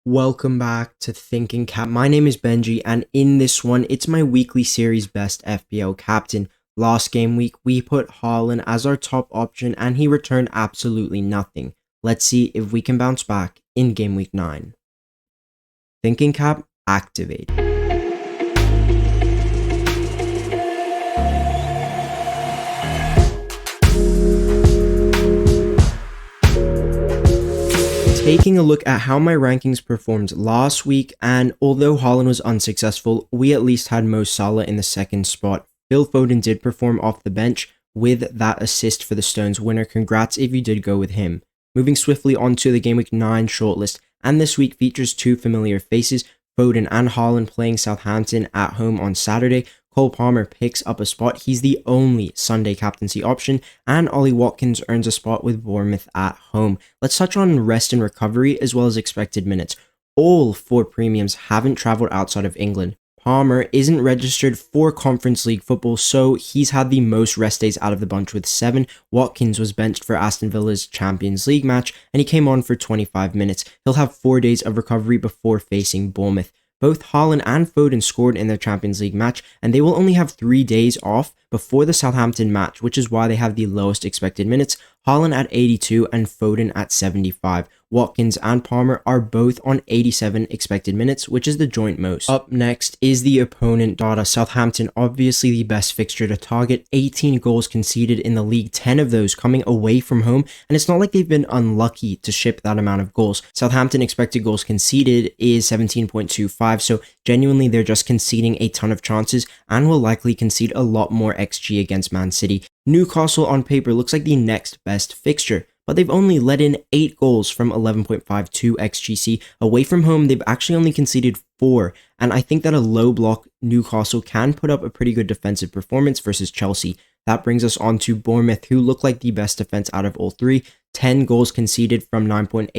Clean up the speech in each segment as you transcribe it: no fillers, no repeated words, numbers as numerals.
Welcome back to Thinking Cap. My name is Benji, and in this one, it's my weekly series best FPL Captain. Last game week, we put Haaland as our top option, and he returned absolutely nothing. Let's see if we can bounce back in game week 9. Thinking Cap, activate. Taking a look at how my rankings performed last week, and although Haaland was unsuccessful, we at least had Mo Salah in the second spot. Phil Foden did perform off the bench with that assist for the Stones winner. Congrats if you did go with him. Moving swiftly on to the Game Week 9 shortlist, and this week features two familiar faces, Foden and Haaland playing Southampton at home on Saturday. Cole Palmer picks up a spot. He's the only Sunday captaincy option, and Ollie Watkins earns a spot with Bournemouth at home. Let's touch on rest and recovery as well as expected minutes. All four premiums haven't travelled outside of England. Palmer isn't registered for Conference League football, so he's had the most rest days out of the bunch with 7. Watkins was benched for Aston Villa's Champions League match, and he came on for 25 minutes. He'll have 4 days of recovery before facing Bournemouth. Both Haaland and Foden scored in their Champions League match, and they will only have 3 days off before the Southampton match, which is why they have the lowest expected minutes. Haaland at 82 and Foden at 75. Watkins and Palmer are both on 87 expected minutes, which is the joint most. Up next is the opponent data. Southampton, obviously the best fixture to target. 18 goals conceded in the league, 10 of those coming away from home, and it's not like they've been unlucky to ship that amount of goals. Southampton expected goals conceded is 17.25, so genuinely they're just conceding a ton of chances and will likely concede a lot more XG against Man City. Newcastle on paper looks like the next best fixture, but they've only let in 8 goals from 11.52 XGC. Away from home, they've actually only conceded 4, and I think that a low block Newcastle can put up a pretty good defensive performance versus Chelsea. That brings us on to Bournemouth, who look like the best defense out of all 3. 10 goals conceded from 9.89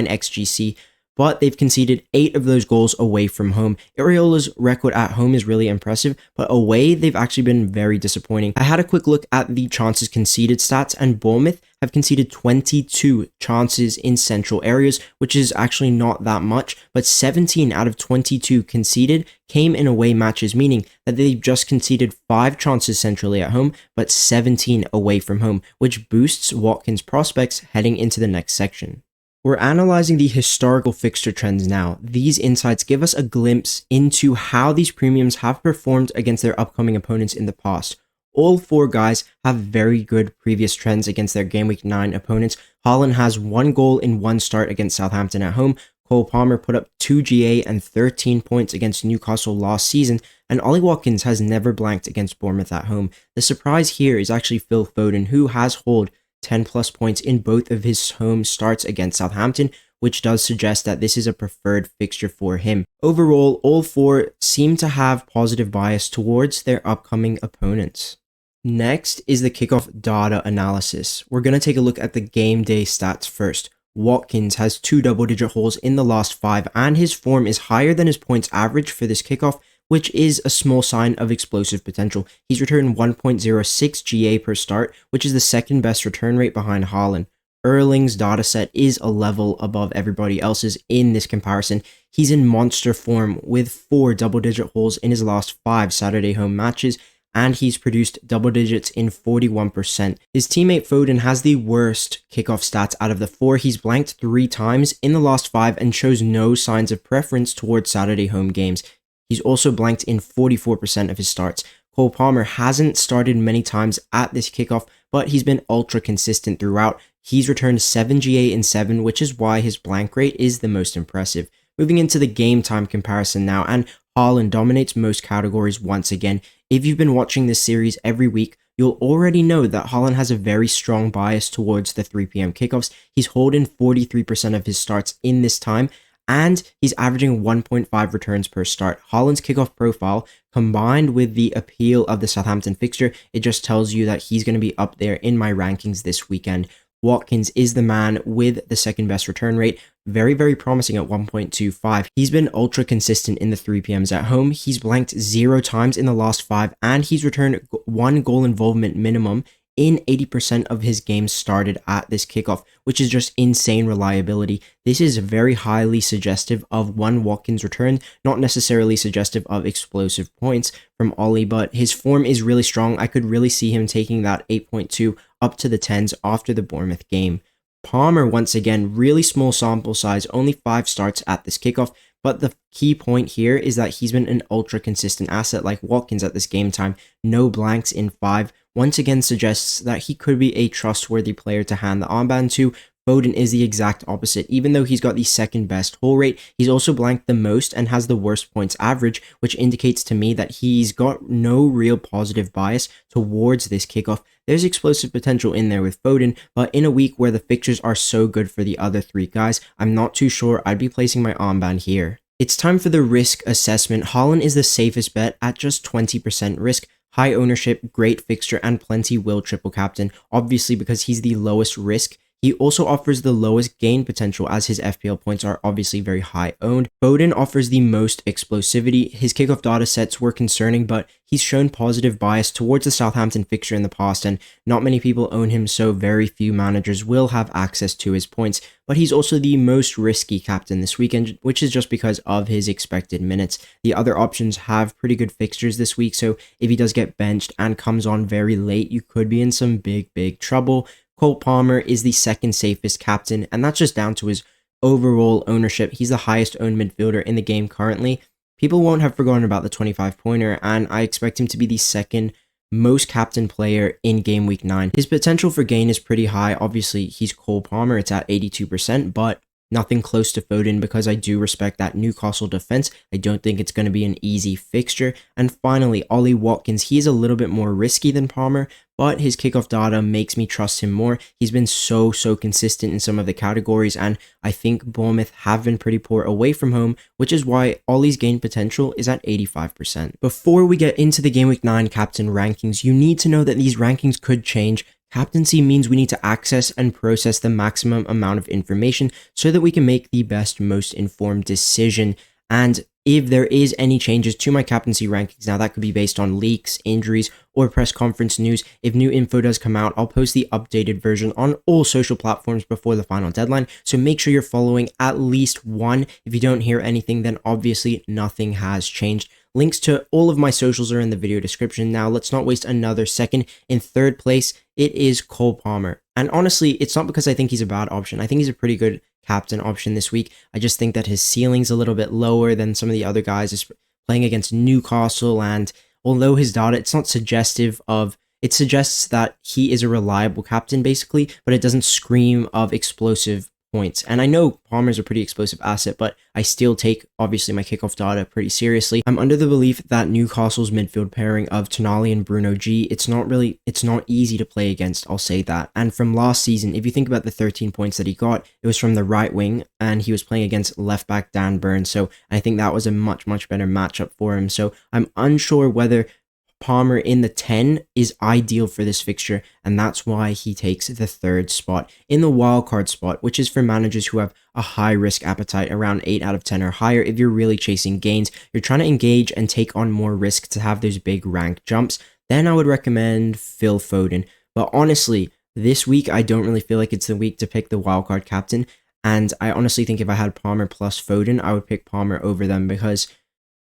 XGC, but they've conceded 8 of those goals away from home. Iraola's record at home is really impressive, but away, they've actually been very disappointing. I had a quick look at the chances conceded stats, and Bournemouth have conceded 22 chances in central areas, which is actually not that much, but 17 out of 22 conceded came in away matches, meaning that they've just conceded 5 chances centrally at home, but 17 away from home, which boosts Watkins' prospects heading into the next section. We're analyzing the historical fixture trends now. These insights give us a glimpse into how these premiums have performed against their upcoming opponents in the past. All 4 guys have very good previous trends against their Game Week 9 opponents. Haaland has 1 goal in 1 start against Southampton at home. Cole Palmer put up 2 GA and 13 points against Newcastle last season, and Ollie Watkins has never blanked against Bournemouth at home. The surprise here is actually Phil Foden, who has hauled 10 plus points in both of his home starts against Southampton, which does suggest that this is a preferred fixture for him. Overall, all 4 seem to have positive bias towards their upcoming opponents. Next is the kickoff data analysis. We're going to take a look at the game day stats first. Watkins has 2 double-digit hauls in the last 5, and his form is higher than his points average for this kickoff, which is a small sign of explosive potential. He's returned 1.06 GA per start, which is the second best return rate behind Haaland. Erling's dataset is a level above everybody else's in this comparison. He's in monster form with 4 double-digit hauls in his last 5 Saturday home matches, and he's produced double digits in 41%. His teammate Foden has the worst kickoff stats out of the 4. He's blanked 3 times in the last 5 and shows no signs of preference towards Saturday home games. He's also blanked in 44% of his starts. Cole Palmer hasn't started many times at this kickoff, but he's been ultra consistent throughout. He's returned 7 GA in 7, which is why his blank rate is the most impressive. Moving into the game time comparison now, and Haaland dominates most categories once again. If you've been watching this series every week, you'll already know that Haaland has a very strong bias towards the 3 p.m. kickoffs. He's hauled in 43% of his starts in this time, and he's averaging 1.5 returns per start. Haaland's kickoff profile, combined with the appeal of the Southampton fixture, it just tells you that he's going to be up there in my rankings this weekend. Watkins is the man with the second best return rate, very, very promising at 1.25. He's been ultra consistent in the 3 p.m.s at home. He's blanked 0 times in the last 5, and he's returned 1 goal involvement minimum in 80% of his games started at this kickoff, which is just insane reliability. This is very highly suggestive of one Watkins return, not necessarily suggestive of explosive points from Ollie, but his form is really strong. I could really see him taking that 8.2 up to the 10s after the Bournemouth game. Palmer, once again, really small sample size, only 5 starts at this kickoff, but the key point here is that he's been an ultra consistent asset like Watkins at this game time. No blanks in 5. Once again suggests that he could be a trustworthy player to hand the armband to. Foden is the exact opposite. Even though he's got the second best haul rate, he's also blanked the most and has the worst points average, which indicates to me that he's got no real positive bias towards this kickoff. There's explosive potential in there with Foden, but in a week where the fixtures are so good for the other 3 guys, I'm not too sure I'd be placing my armband here. It's time for the risk assessment. Haaland is the safest bet at just 20% risk. High ownership, great fixture, and plenty will triple captain, obviously because he's the lowest risk. He also offers the lowest gain potential as his FPL points are obviously very high owned. Foden offers the most explosivity. His kickoff data sets were concerning, but he's shown positive bias towards the Southampton fixture in the past, and not many people own him, so very few managers will have access to his points. But he's also the most risky captain this weekend, which is just because of his expected minutes. The other options have pretty good fixtures this week, so if he does get benched and comes on very late, you could be in some big trouble. Cole Palmer is the second safest captain, and that's just down to his overall ownership. He's the highest owned midfielder in the game currently. People won't have forgotten about the 25-pointer, and I expect him to be the second most captain player in Game Week 9. His potential for gain is pretty high. Obviously, he's Cole Palmer. It's at 82%, but nothing close to Foden because I do respect that Newcastle defense. I don't think it's going to be an easy fixture. And finally, Ollie Watkins. He's a little bit more risky than Palmer, but his kickoff data makes me trust him more. He's been so consistent in some of the categories, and I think Bournemouth have been pretty poor away from home, which is why Ollie's gain potential is at 85%. Before we get into the Game Week 9 captain rankings, you need to know that these rankings could change. Captaincy means we need to access and process the maximum amount of information so that we can make the best, most informed decision. And if there is any changes to my captaincy rankings, now that could be based on leaks, injuries, or press conference news. If new info does come out, I'll post the updated version on all social platforms before the final deadline. So make sure you're following at least one. If you don't hear anything, then obviously nothing has changed. Links to all of my socials are in the video description. Now, let's not waste another second. In third place, it is Cole Palmer. And honestly, it's not because I think he's a bad option. I think he's a pretty good captain option this week. I just think that his ceiling's a little bit lower than some of the other guys. Is playing against Newcastle, and although his data, it's not suggestive of, it suggests that he is a reliable captain basically, but it doesn't scream of explosive points. And I know Palmer's a pretty explosive asset, but I still take, obviously, my kickoff data pretty seriously. I'm under the belief that Newcastle's midfield pairing of Tonali and Bruno G, it's not easy to play against, I'll say that. And from last season, if you think about the 13 points that he got, it was from the right wing, and he was playing against left back Dan Burns, so I think that was a much better matchup for him. So I'm unsure whether Palmer in the 10 is ideal for this fixture, and that's why he takes the third spot. In the wildcard spot, which is for managers who have a high risk appetite, around 8 out of 10 or higher, if you're really chasing gains, you're trying to engage and take on more risk to have those big rank jumps, then I would recommend Phil Foden. But honestly, this week I don't really feel like it's the week to pick the wildcard captain, and I honestly think if I had Palmer plus Foden, I would pick Palmer over them because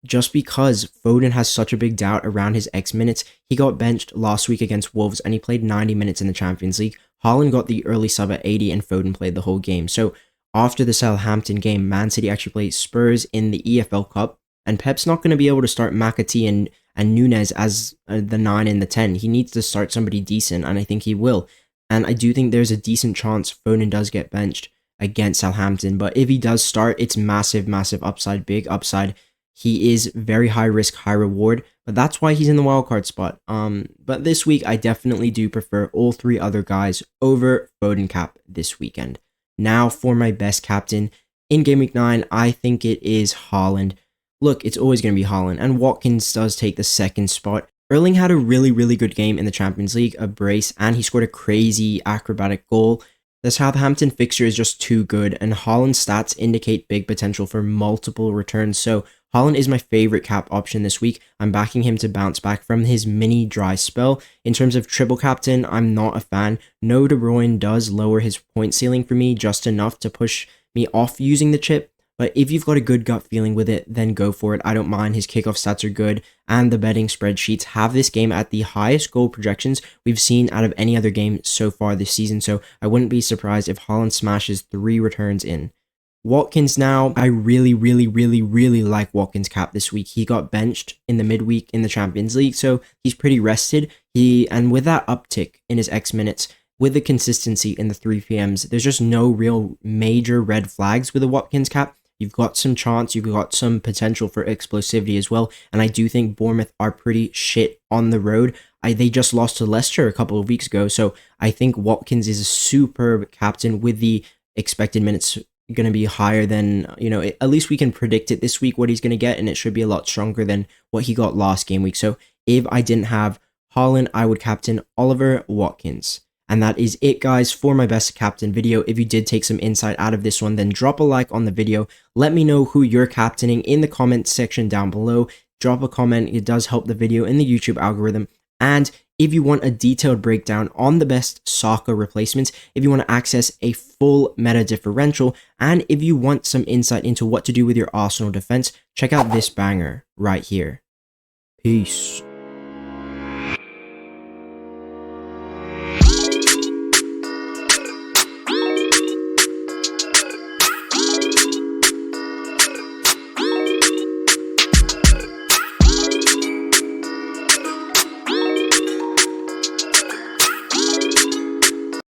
Foden has such a big doubt around his X minutes. He got benched last week against Wolves and he played 90 minutes in the Champions League. Haaland got the early sub at 80 and Foden played the whole game. So after the Southampton game, Man City actually played Spurs in the EFL Cup, and Pep's not going to be able to start McAtee and Nunez as the 9 and the 10. He needs to start somebody decent, and I think he will. And I do think there's a decent chance Foden does get benched against Southampton, but if he does start, it's massive upside, big upside. He is very high risk, high reward, but that's why he's in the wildcard spot. But this week, I definitely do prefer all 3 other guys over Foden cap this weekend. Now for my best captain in Game Week 9, I think it is Haaland. Look, it's always going to be Haaland, and Watkins does take the second spot. Erling had a really good game in the Champions League, a brace, and he scored a crazy acrobatic goal. The Southampton fixture is just too good, and Haaland's stats indicate big potential for multiple returns, so Haaland is my favorite cap option this week. I'm backing him to bounce back from his mini dry spell. In terms of triple captain, I'm not a fan. No, De Bruyne does lower his point ceiling for me just enough to push me off using the chip. But if you've got a good gut feeling with it, then go for it. I don't mind. His kickoff stats are good, and the betting spreadsheets have this game at the highest goal projections we've seen out of any other game so far this season. So I wouldn't be surprised if Haaland smashes 3 returns in. Watkins now, I really like Watkins' cap this week. He got benched in the midweek in the Champions League, so he's pretty rested. And with that uptick in his X minutes, with the consistency in the 3 PMs, there's just no real major red flags with a Watkins cap. You've got some chance, you've got some potential for explosivity as well, and I do think Bournemouth are pretty shit on the road. They just lost to Leicester a couple of weeks ago, so I think Watkins is a superb captain with the expected minutes going to be higher than, at least we can predict it this week what he's going to get, and it should be a lot stronger than what he got last game week. So if I didn't have Haaland, I would captain Oliver Watkins. And that is it, guys, for my best captain video. If you did take some insight out of this one, then drop a like on the video. Let me know who you're captaining in the comment section down below. Drop a comment. It does help the video in the YouTube algorithm. And if you want a detailed breakdown on the best soccer replacements, if you want to access a full meta differential, and if you want some insight into what to do with your Arsenal defense, check out this banger right here. Peace.